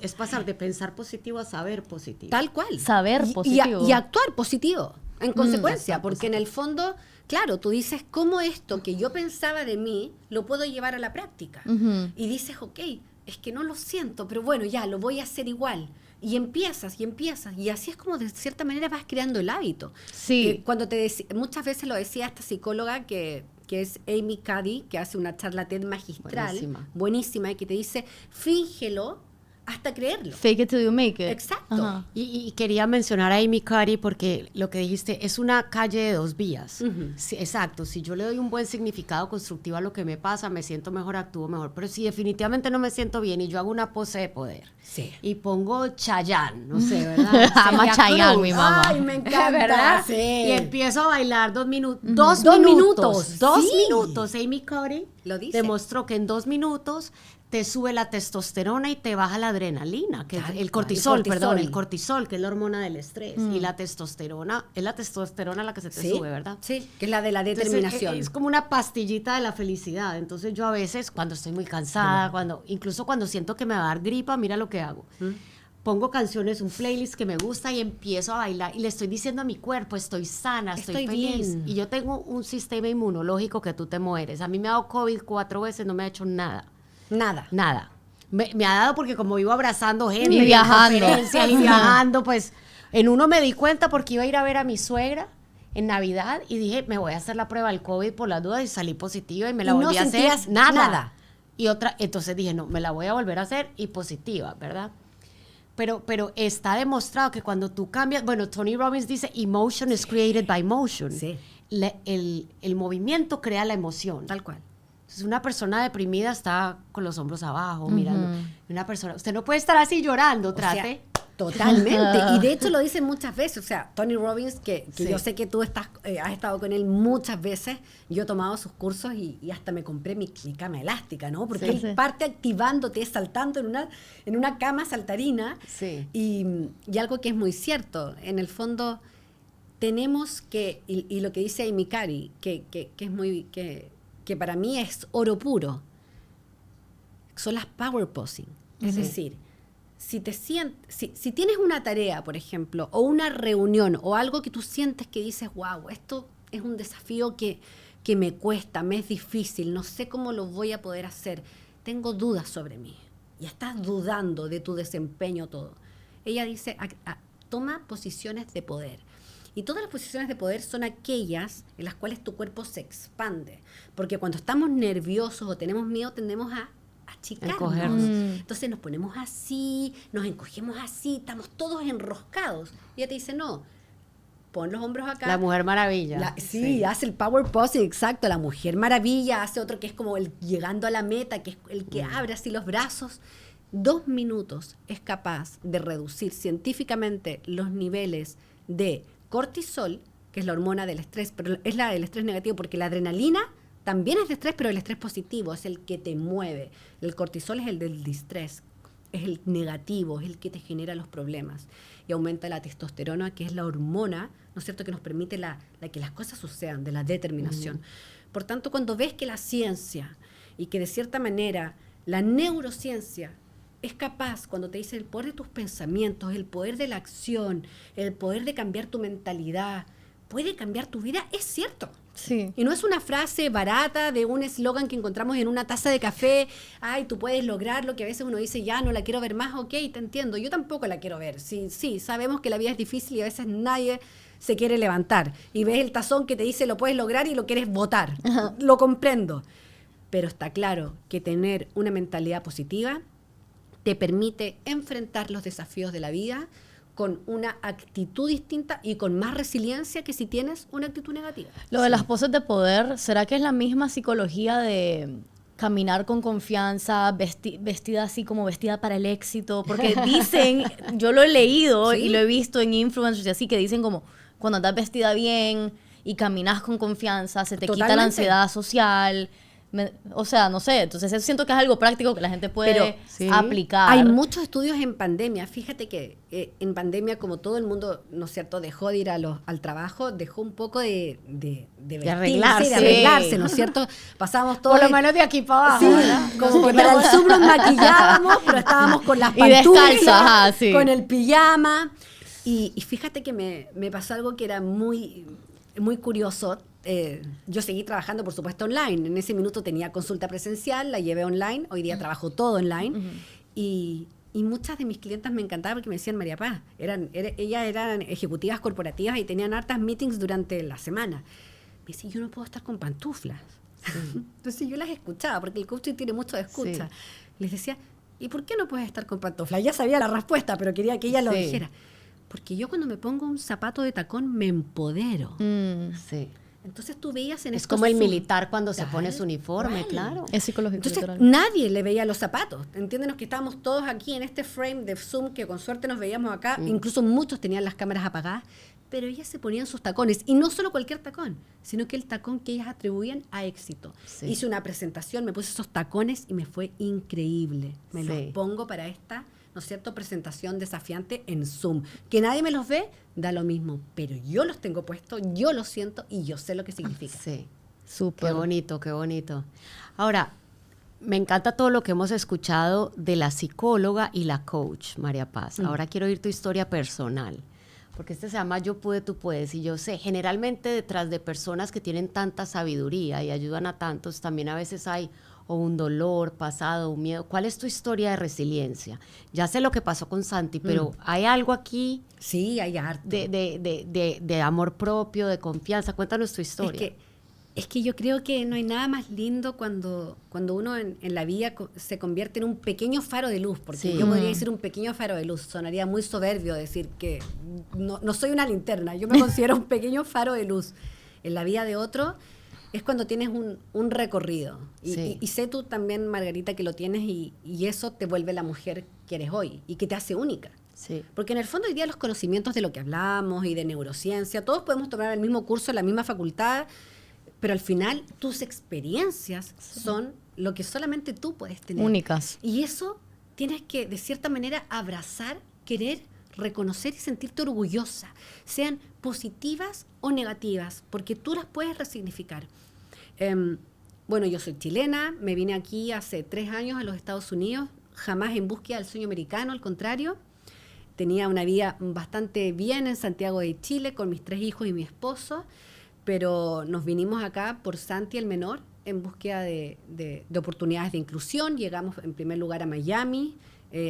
Speaker 2: es pasar de pensar positivo a saber positivo.
Speaker 3: Tal cual.
Speaker 1: Saber positivo.
Speaker 3: Y actuar positivo, en consecuencia, porque en el fondo, claro, tú dices, ¿cómo esto que yo pensaba de mí lo puedo llevar a la práctica? Y dices, ok, es que no lo siento, pero bueno, ya, lo voy a hacer igual. Y empiezas, y así es como de cierta manera vas creando el hábito.
Speaker 1: Sí.
Speaker 3: Cuando muchas veces lo decía esta psicóloga que es Amy Cuddy, que hace una charla TED magistral, buenísima, y que te dice, fíngelo hasta creerlo.
Speaker 1: Fake it till you make it.
Speaker 3: Exacto.
Speaker 1: Ajá.
Speaker 2: Y quería mencionar a Amy Cuddy porque lo que dijiste es una calle de dos vías. Sí, exacto, si yo le doy un buen significado constructivo a lo que me pasa, me siento mejor, actúo mejor. Pero si definitivamente no me siento bien y yo hago una pose de poder y pongo Chayanne, no sé, ¿verdad?
Speaker 1: Ama Chayanne, mi mamá.
Speaker 3: Ay, me encanta.
Speaker 2: ¿Verdad?
Speaker 3: Sí.
Speaker 2: Y empiezo a bailar 2 minutos.
Speaker 3: Dos
Speaker 2: 2
Speaker 3: minutos.
Speaker 2: Dos
Speaker 3: Sí.
Speaker 2: minutos. Amy Cuddy
Speaker 3: Lo dice.
Speaker 2: demostró que en 2 minutos te sube la testosterona y te baja la adrenalina, que es
Speaker 3: Tal
Speaker 2: el
Speaker 3: cual,
Speaker 2: cortisol,
Speaker 3: el cortisol.
Speaker 2: el cortisol, que es la hormona del estrés. Y la testosterona, es la testosterona la que se te sube, ¿verdad?
Speaker 3: Sí, que es la de la
Speaker 2: Entonces,
Speaker 3: determinación.
Speaker 2: es como una pastillita de la felicidad. Entonces yo a veces, cuando estoy muy cansada, incluso cuando siento que me va a dar gripa, mira lo que hago. Pongo canciones, un playlist que me gusta y empiezo a bailar. Y le estoy diciendo a mi cuerpo, estoy sana, estoy feliz.
Speaker 3: bien.
Speaker 2: Y yo tengo un sistema inmunológico que tú te mueres. A mí me ha dado COVID 4 veces, no me ha hecho nada. Nada. Me ha dado porque como vivo abrazando gente
Speaker 1: Y viajando.
Speaker 2: en conferencias y viajando, pues en uno me di cuenta porque iba a ir a ver a mi suegra en Navidad y dije, me voy a hacer la prueba del COVID por las dudas y salí positiva y me la
Speaker 3: Y no
Speaker 2: volví a hacer.
Speaker 3: sentías nada.
Speaker 2: Y entonces dije, no, me la voy a volver a hacer y positiva, ¿verdad? Pero está demostrado que cuando tú cambias, bueno, Tony Robbins dice, emotion is created by motion.
Speaker 3: Sí.
Speaker 2: El movimiento crea la emoción.
Speaker 3: Tal cual.
Speaker 2: Entonces, una persona deprimida está con los hombros abajo, mirando. Usted no puede estar así llorando, trate.
Speaker 3: O sea, totalmente. Y de hecho lo dicen muchas veces. O sea, Tony Robbins, que yo sé que tú has estado con él muchas veces. Yo he tomado sus cursos y hasta me compré mi cama elástica, ¿no? Porque él parte activándote, saltando en una cama saltarina.
Speaker 2: Sí.
Speaker 3: Y algo que es muy cierto. En el fondo, tenemos que, y lo que dice Amy Cuddy, que es muy... que para mí es oro puro, son las power posing. Es decir, si tienes una tarea, por ejemplo, o una reunión, o algo que tú sientes que dices, wow, esto es un desafío que me cuesta, me es difícil, no sé cómo lo voy a poder hacer, tengo dudas sobre mí, y estás dudando de tu desempeño, todo. Ella dice, toma posiciones de poder. Y todas las posiciones de poder son aquellas en las cuales tu cuerpo se expande. Porque cuando estamos nerviosos o tenemos miedo, tendemos a achicarnos.
Speaker 2: Encogernos.
Speaker 3: Entonces nos ponemos así, nos encogemos así, estamos todos enroscados. Y ella te dice, no, pon los hombros acá.
Speaker 2: La Mujer Maravilla.
Speaker 3: Sí, hace el power posing, exacto. La Mujer Maravilla hace otro que es como el llegando a la meta, que es el que abre así los brazos. 2 minutos es capaz de reducir científicamente los niveles de cortisol, que es la hormona del estrés, pero es la del estrés negativo, porque la adrenalina también es de estrés, pero el estrés positivo es el que te mueve. El cortisol es el del distrés, es el negativo, es el que te genera los problemas. Y aumenta la testosterona, que es la hormona, ¿no es cierto?, que nos permite la que las cosas sucedan, de la determinación. Por tanto, cuando ves que la ciencia y que de cierta manera la neurociencia es capaz, cuando te dice el poder de tus pensamientos, el poder de la acción, el poder de cambiar tu mentalidad, puede cambiar tu vida, es cierto.
Speaker 1: Sí.
Speaker 3: Y no es una frase barata de un eslogan que encontramos en una taza de café, ay, tú puedes lograrlo, que a veces uno dice, ya, no la quiero ver más, ok, te entiendo, yo tampoco la quiero ver. Sí, sabemos que la vida es difícil y a veces nadie se quiere levantar. Y ves el tazón que te dice lo puedes lograr y lo quieres botar. Lo comprendo. Pero está claro que tener una mentalidad positiva te permite enfrentar los desafíos de la vida con una actitud distinta y con más resiliencia que si tienes una actitud negativa.
Speaker 1: Lo de las poses de poder, ¿será que es la misma psicología de caminar con confianza, vestida así como vestida para el éxito? Porque dicen, yo lo he leído y lo he visto en influencers y así, que dicen como cuando andas vestida bien y caminas con confianza, se te quita la ansiedad social. O sea, no sé, entonces eso siento que es algo práctico que la gente puede aplicar.
Speaker 3: Hay muchos estudios en pandemia. Fíjate que en pandemia, como todo el mundo, ¿no es cierto?, dejó de ir al trabajo, dejó un poco de arreglarse, ¿no es cierto? Pasábamos todos...
Speaker 2: Por lo menos de aquí para abajo,
Speaker 3: sí, como que para el Zoom nos maquillábamos, pero estábamos con las pantuflas, con el pijama. Y fíjate que me pasó algo que era muy, muy curioso. Yo seguí trabajando, por supuesto, online. En ese minuto tenía consulta presencial, la llevé online. Hoy día trabajo todo online. Y muchas de mis clientas me encantaban porque me decían, María Paz, ellas eran ejecutivas corporativas y tenían hartas meetings durante la semana. Me decían, yo no puedo estar con pantuflas. Entonces yo las escuchaba, porque el coaching tiene mucho de escucha. Les decía, ¿y por qué no puedes estar con pantuflas? Ya sabía la respuesta, pero quería que ella lo dijera. Porque yo cuando me pongo un zapato de tacón me empodero.
Speaker 2: Sí.
Speaker 3: Entonces tú veías en
Speaker 2: es como el militar cuando se pone su uniforme, claro.
Speaker 1: Es psicológico.
Speaker 3: Entonces
Speaker 1: literal.
Speaker 3: nadie le veía los zapatos. Entiéndenos que estábamos todos aquí en este frame de Zoom que con suerte nos veíamos acá. Incluso muchos tenían las cámaras apagadas, pero ellas se ponían sus tacones. Y no solo cualquier tacón, sino que el tacón que ellas atribuían a éxito. Sí. Hice una presentación, me puse esos tacones y me fue increíble. Me los pongo para esta, ¿no es cierto?, presentación desafiante en Zoom. Que nadie me los ve, da lo mismo, pero yo los tengo puestos, yo los siento y yo sé lo que significa.
Speaker 2: Sí,
Speaker 1: súper.
Speaker 2: Qué bonito, qué bonito. Ahora, me encanta todo lo que hemos escuchado de la psicóloga y la coach, María Paz. Ahora quiero oír tu historia personal, porque se llama Yo Pude, Tú Puedes, y yo sé, generalmente detrás de personas que tienen tanta sabiduría y ayudan a tantos, también a veces hay o un dolor pasado, un miedo. ¿Cuál es tu historia de resiliencia? Ya sé lo que pasó con Santi, pero ¿hay algo aquí?
Speaker 3: Sí, hay harto.
Speaker 2: De amor propio, de confianza. Cuéntanos tu historia.
Speaker 3: Es que yo creo que no hay nada más lindo cuando uno en la vida se convierte en un pequeño faro de luz, porque yo podría decir un pequeño faro de luz, sonaría muy soberbio decir que no soy una linterna, yo me considero un pequeño faro de luz en la vida de otro. Es cuando tienes un recorrido. Y sé tú también, Margarita, que lo tienes y eso te vuelve la mujer que eres hoy y que te hace única.
Speaker 2: Sí.
Speaker 3: Porque en el fondo hoy día los conocimientos de lo que hablamos y de neurociencia, todos podemos tomar el mismo curso en la misma facultad, pero al final tus experiencias son lo que solamente tú puedes tener.
Speaker 1: Únicas.
Speaker 3: Y eso tienes que, de cierta manera, abrazar, querer, reconocer y sentirte orgullosa, sean positivas o negativas, porque tú las puedes resignificar. Bueno, yo soy chilena, me vine aquí hace 3 años a los Estados Unidos, jamás en búsqueda del sueño americano, al contrario. Tenía una vida bastante bien en Santiago de Chile con mis 3 hijos y mi esposo, pero nos vinimos acá por Santi, el menor, en búsqueda de oportunidades de inclusión. Llegamos en primer lugar a Miami,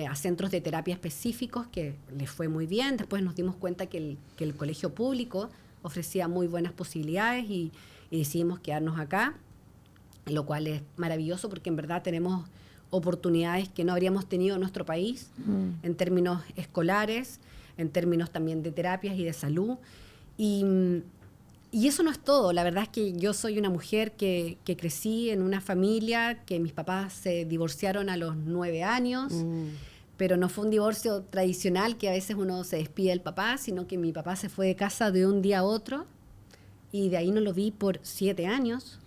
Speaker 3: a centros de terapia específicos que les fue muy bien. Después nos dimos cuenta que el colegio público ofrecía muy buenas posibilidades y decidimos quedarnos acá, lo cual es maravilloso porque en verdad tenemos oportunidades que no habríamos tenido en nuestro país en términos escolares, en términos también de terapias y de salud. Y eso no es todo. La verdad es que yo soy una mujer que crecí en una familia que mis papás se divorciaron a los 9 años, pero no fue un divorcio tradicional que a veces uno se despide del papá, sino que mi papá se fue de casa de un día a otro y de ahí no lo vi por 7 años.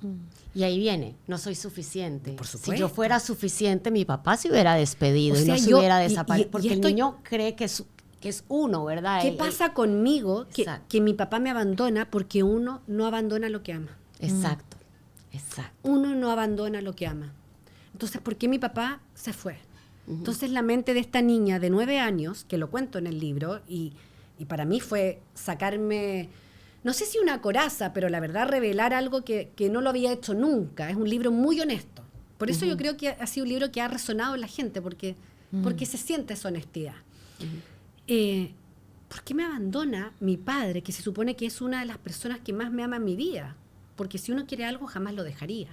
Speaker 2: Y ahí viene, no soy suficiente.
Speaker 3: Por supuesto.
Speaker 2: Si yo fuera suficiente, mi papá se hubiera despedido y no se hubiera desaparecido, porque el niño cree que es uno, ¿verdad?
Speaker 3: ¿Qué pasa conmigo? Que mi papá me abandona porque uno no abandona lo que ama.
Speaker 2: Exacto.
Speaker 3: Uno no abandona lo que ama. Entonces, ¿por qué mi papá se fue? Entonces, la mente de esta niña de 9 años, que lo cuento en el libro, y para mí fue sacarme, no sé si una coraza, pero la verdad revelar algo que no lo había hecho nunca. Es un libro muy honesto. Por eso yo creo que ha sido un libro que ha resonado en la gente, porque se siente esa honestidad. ¿por qué me abandona mi padre, que se supone que es una de las personas que más me ama en mi vida? Porque si uno quiere algo, jamás lo dejaría.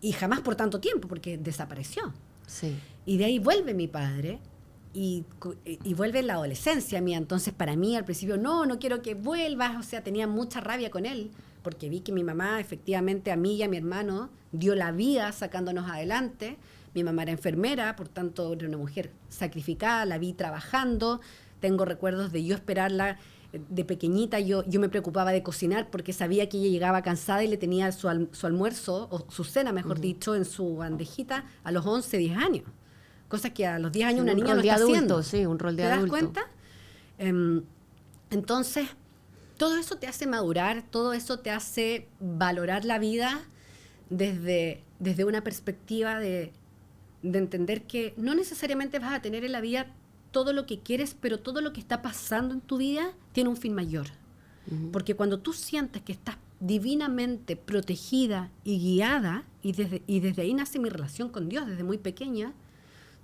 Speaker 3: Y jamás por tanto tiempo, porque desapareció.
Speaker 2: Sí.
Speaker 3: Y de ahí vuelve mi padre y vuelve la adolescencia mía. Entonces, para mí, al principio, no quiero que vuelvas. O sea, tenía mucha rabia con él, porque vi que mi mamá, efectivamente, a mí y a mi hermano, dio la vida sacándonos adelante. Mi mamá era enfermera, por tanto, era una mujer sacrificada, la vi trabajando. Tengo recuerdos de yo esperarla de pequeñita. Yo me preocupaba de cocinar porque sabía que ella llegaba cansada y le tenía su almuerzo, o su cena, mejor dicho, en su bandejita a los 11, 10 años. Cosa que a los 10 años
Speaker 2: Sí,
Speaker 3: una niña no está
Speaker 2: adulto,
Speaker 3: haciendo.
Speaker 2: sí, un rol de
Speaker 3: ¿Te
Speaker 2: adulto.
Speaker 3: das cuenta? Entonces, todo eso te hace madurar, todo eso te hace valorar la vida desde una perspectiva de entender que no necesariamente vas a tener en la vida todo lo que quieres, pero todo lo que está pasando en tu vida tiene un fin mayor. Porque cuando tú sientes que estás divinamente protegida y guiada, y desde ahí nace mi relación con Dios, desde muy pequeña,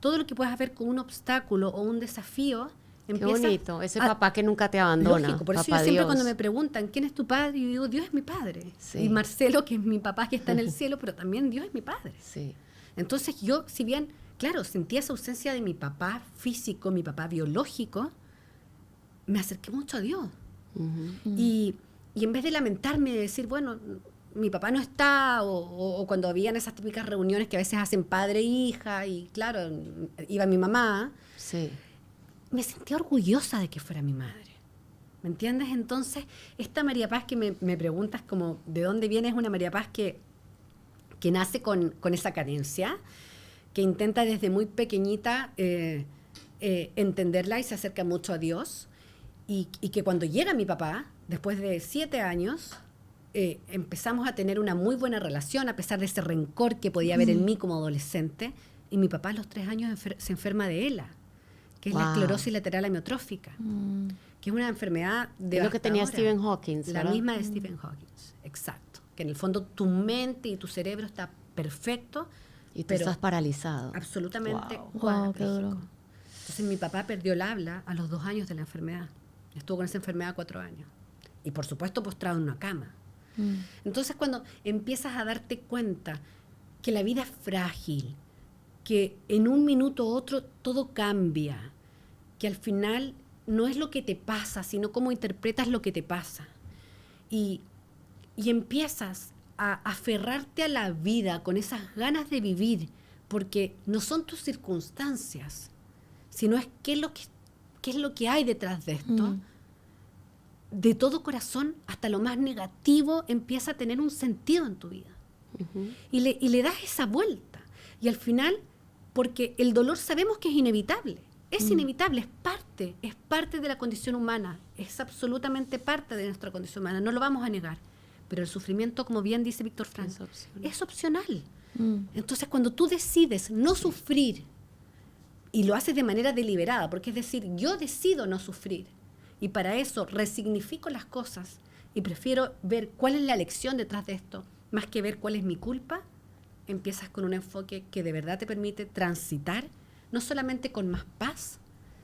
Speaker 3: todo lo que puedas ver como un obstáculo o un desafío,
Speaker 2: Qué
Speaker 3: empieza
Speaker 2: bonito, ese papá que nunca te abandona.
Speaker 3: Lógico, por eso
Speaker 2: papá
Speaker 3: yo siempre
Speaker 2: Dios.
Speaker 3: cuando me preguntan, ¿quién es tu padre? Yo digo, Dios es mi padre.
Speaker 2: Sí.
Speaker 3: Y Marcelo, que es mi papá que está en el cielo, pero también Dios es mi padre.
Speaker 2: Sí.
Speaker 3: Entonces yo, si bien, claro, sentía esa ausencia de mi papá físico, mi papá biológico, me acerqué mucho a Dios. Y en vez de lamentarme, de decir, bueno, mi papá no está, o cuando habían esas típicas reuniones que a veces hacen padre e hija, y claro, iba mi mamá,
Speaker 2: Sí.
Speaker 3: me sentía orgullosa de que fuera mi madre. ¿Me entiendes? Entonces, esta María Paz que me preguntas como de dónde viene, es una María Paz que nace con esa carencia, que intenta desde muy pequeñita entenderla y se acerca mucho a Dios, y que cuando llega mi papá, después de 7 años, empezamos a tener una muy buena relación, a pesar de ese rencor que podía haber en mí como adolescente, y mi papá a los 3 años se enferma de ELA, que es la esclerosis lateral amiotrófica, que es una enfermedad
Speaker 2: Es lo que tenía
Speaker 3: devastadora.
Speaker 2: Stephen Hawking,
Speaker 3: La
Speaker 2: ¿verdad?
Speaker 3: misma de Stephen Hawking, exacto. Que en el fondo tu mente y tu cerebro está perfecto,
Speaker 2: Y tú
Speaker 3: pero
Speaker 2: estás paralizado.
Speaker 3: absolutamente
Speaker 1: Wow, qué
Speaker 3: cuadrapléjico.
Speaker 1: duro.
Speaker 3: Entonces mi papá perdió el habla a los 2 años de la enfermedad. Estuvo con esa enfermedad 4 años. Y por supuesto postrado en una cama. Entonces cuando empiezas a darte cuenta que la vida es frágil, que en un minuto u otro todo cambia, que al final no es lo que te pasa, sino cómo interpretas lo que te pasa. Y empiezas a aferrarte a la vida con esas ganas de vivir, porque no son tus circunstancias, sino es qué es lo que hay detrás de esto. De todo corazón, hasta lo más negativo, empieza a tener un sentido en tu vida. Y le das esa vuelta. Y al final, porque el dolor sabemos que es inevitable. Es inevitable, es parte de la condición humana. Es absolutamente parte de nuestra condición humana. No lo vamos a negar. Pero el sufrimiento, como bien dice Víctor Frank, es opcional. Entonces, cuando tú decides no sufrir, y lo haces de manera deliberada, porque es decir, yo decido no sufrir, y para eso resignifico las cosas, y prefiero ver cuál es la lección detrás de esto, más que ver cuál es mi culpa, empiezas con un enfoque que de verdad te permite transitar, no solamente con más paz,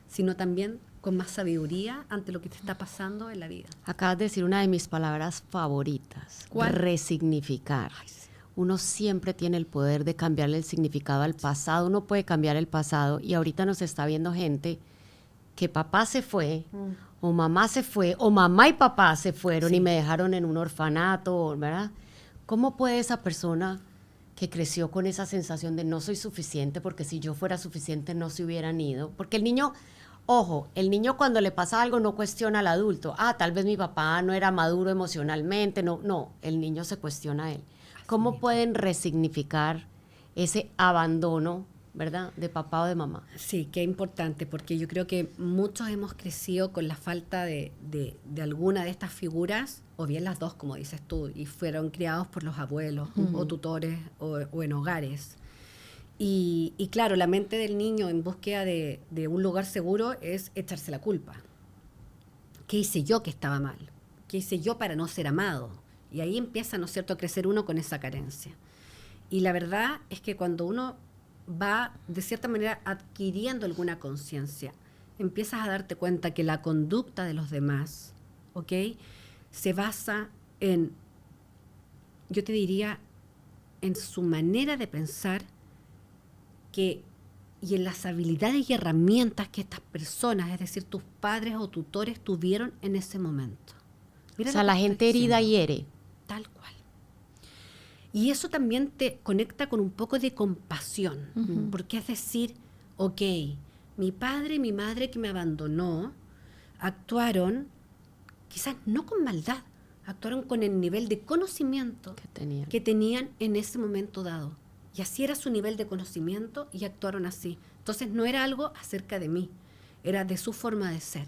Speaker 3: sino también con más sabiduría ante lo que te está pasando en la vida.
Speaker 2: Acabas de decir una de mis palabras favoritas.
Speaker 3: ¿Cuál?
Speaker 2: Resignificar. Uno siempre tiene el poder de cambiarle el significado al pasado. Uno puede cambiar el pasado. Y ahorita nos está viendo gente que papá se fue, o mamá se fue, o mamá y papá se fueron y me dejaron en un orfanato, ¿verdad? ¿Cómo puede esa persona que creció con esa sensación de no soy suficiente, porque si yo fuera suficiente no se hubieran ido? Porque el niño... Ojo, el niño cuando le pasa algo no cuestiona al adulto. Tal vez mi papá no era maduro emocionalmente. No, el niño se cuestiona a él. ¿Cómo pueden resignificar ese abandono, ¿verdad?, de papá o de mamá?
Speaker 3: Sí, qué importante, porque yo creo que muchos hemos crecido con la falta de alguna de estas figuras, o bien las dos, como dices tú, y fueron criados por los abuelos o tutores o en hogares. Y claro, la mente del niño en búsqueda de un lugar seguro es echarse la culpa. ¿Qué hice yo que estaba mal? ¿Qué hice yo para no ser amado? Y ahí empieza, ¿no es cierto?, a crecer uno con esa carencia. Y la verdad es que cuando uno va, de cierta manera, adquiriendo alguna conciencia empiezas a darte cuenta que la conducta de los demás, ¿ok?, se basa en, yo te diría, en su manera de pensar y en las habilidades y herramientas que estas personas, es decir, tus padres o tutores, tuvieron en ese momento. Mira,
Speaker 2: o sea, la gente herida hiere.
Speaker 3: Tal cual. Y eso también te conecta con un poco de compasión, porque es decir, ok, mi padre y mi madre que me abandonó actuaron, quizás no con maldad, actuaron con el nivel de conocimiento que tenían en ese momento dado. Y así era su nivel de conocimiento y actuaron así. Entonces no era algo acerca de mí, era de su forma de ser.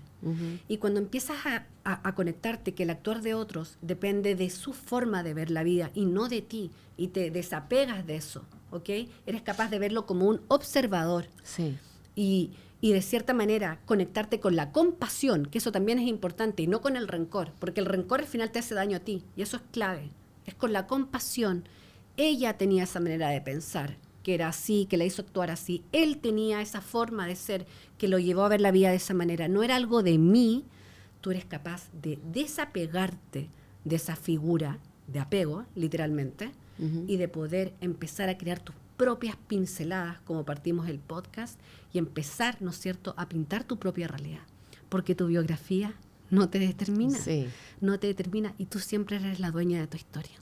Speaker 3: Y cuando empiezas a conectarte que el actuar de otros depende de su forma de ver la vida y no de ti, y te desapegas de eso, ¿ok? Eres capaz de verlo como un observador.
Speaker 2: Sí.
Speaker 3: Y de cierta manera conectarte con la compasión, que eso también es importante, y no con el rencor, porque el rencor al final te hace daño a ti, y eso es clave. Es con la compasión. Ella tenía esa manera de pensar, que era así, que la hizo actuar así. Él tenía esa forma de ser, que lo llevó a ver la vida de esa manera. No era algo de mí. Tú eres capaz de desapegarte de esa figura de apego, literalmente, y de poder empezar a crear tus propias pinceladas, como partimos el podcast, y empezar, ¿no es cierto?, a pintar tu propia realidad. Porque tu biografía no te determina.
Speaker 2: Sí.
Speaker 3: No te determina, y tú siempre eres la dueña de tu historia.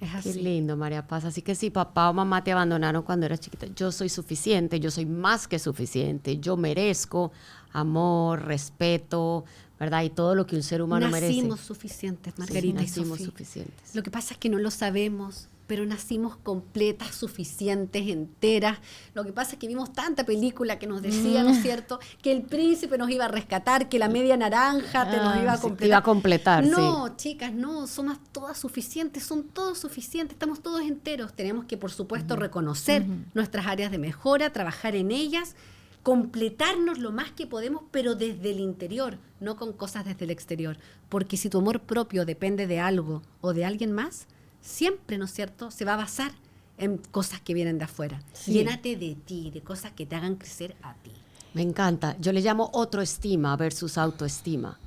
Speaker 3: Es así.
Speaker 2: Qué lindo, María Paz. Así que si papá o mamá te abandonaron cuando eras chiquita, yo soy suficiente, yo soy más que suficiente, yo merezco amor, respeto, ¿verdad? Y todo lo que un ser humano merece.
Speaker 3: Nacimos suficientes, Margarita,
Speaker 2: Sí, nacimos
Speaker 3: y Sofía.
Speaker 2: suficientes.
Speaker 3: Lo que pasa es que no lo sabemos, pero nacimos completas, suficientes, enteras. Lo que pasa es que vimos tanta película que nos decía, ¿no es cierto?, que el príncipe nos iba a rescatar, que la media naranja nos iba a completar.
Speaker 2: Te iba a completar,
Speaker 3: no, chicas, no, somos todas suficientes, son todos suficientes, estamos todos enteros. Tenemos que, por supuesto, reconocer nuestras áreas de mejora, trabajar en ellas, completarnos lo más que podemos, pero desde el interior, no con cosas desde el exterior. Porque si tu amor propio depende de algo o de alguien más, siempre, ¿no es cierto?, se va a basar en cosas que vienen de afuera.
Speaker 1: Sí.
Speaker 3: Llénate de ti, de cosas que te hagan crecer a ti.
Speaker 2: Me encanta. Yo le llamo autoestima versus autoestima.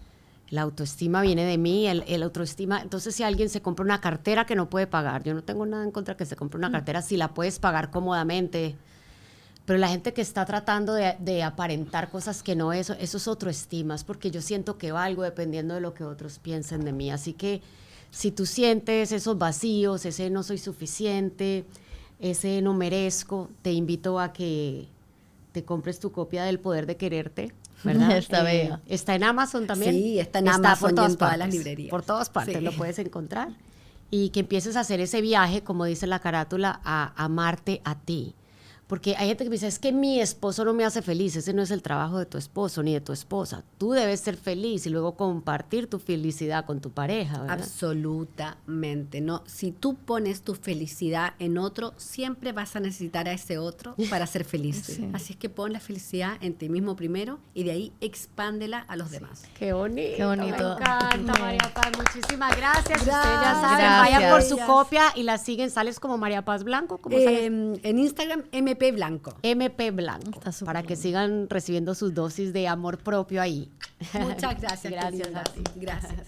Speaker 2: La autoestima viene de mí, el autoestima. Entonces, si alguien se compra una cartera que no puede pagar, yo no tengo nada en contra que se compre una cartera si la puedes pagar cómodamente. Pero la gente que está tratando de aparentar cosas que no, eso es autoestima. Es porque yo siento que valgo dependiendo de lo que otros piensen de mí. Así que si tú sientes esos vacíos, ese no soy suficiente, ese no merezco, te invito a que te compres tu copia del Poder de Quererte, ¿verdad?
Speaker 1: Está bella.
Speaker 2: Está en Amazon también.
Speaker 3: Sí, está en Amazon
Speaker 2: por
Speaker 3: y en todas las
Speaker 2: partes.
Speaker 3: librerías.
Speaker 2: Por todas partes
Speaker 3: Sí.
Speaker 2: lo puedes encontrar. Y que empieces a hacer ese viaje, como dice la carátula, a amarte a ti. Porque hay gente que me dice, es que mi esposo no me hace feliz. Ese no es el trabajo de tu esposo ni de tu esposa. Tú debes ser feliz y luego compartir tu felicidad con tu pareja, ¿verdad?
Speaker 3: Absolutamente. No, si tú pones tu felicidad en otro, siempre vas a necesitar a ese otro para ser feliz.
Speaker 1: Sí.
Speaker 3: Así es que pon la felicidad en ti mismo primero y de ahí expándela a los demás.
Speaker 2: Qué bonito.
Speaker 1: Qué bonito.
Speaker 2: Me encanta, María Paz. Muchísimas gracias. Ustedes ya
Speaker 3: Gracias.
Speaker 2: saben, vayan por su
Speaker 3: Gracias.
Speaker 2: copia y la siguen. ¿Sales como María Paz Blanco? ¿Cómo sales?
Speaker 3: En Instagram, MP Blanco.
Speaker 2: MP Blanco.
Speaker 1: Está súper
Speaker 2: Para que
Speaker 1: lindo.
Speaker 2: sigan recibiendo sus dosis de amor propio ahí.
Speaker 3: Muchas gracias.
Speaker 2: Gracias
Speaker 3: qué linda.
Speaker 2: a ti.
Speaker 3: Gracias.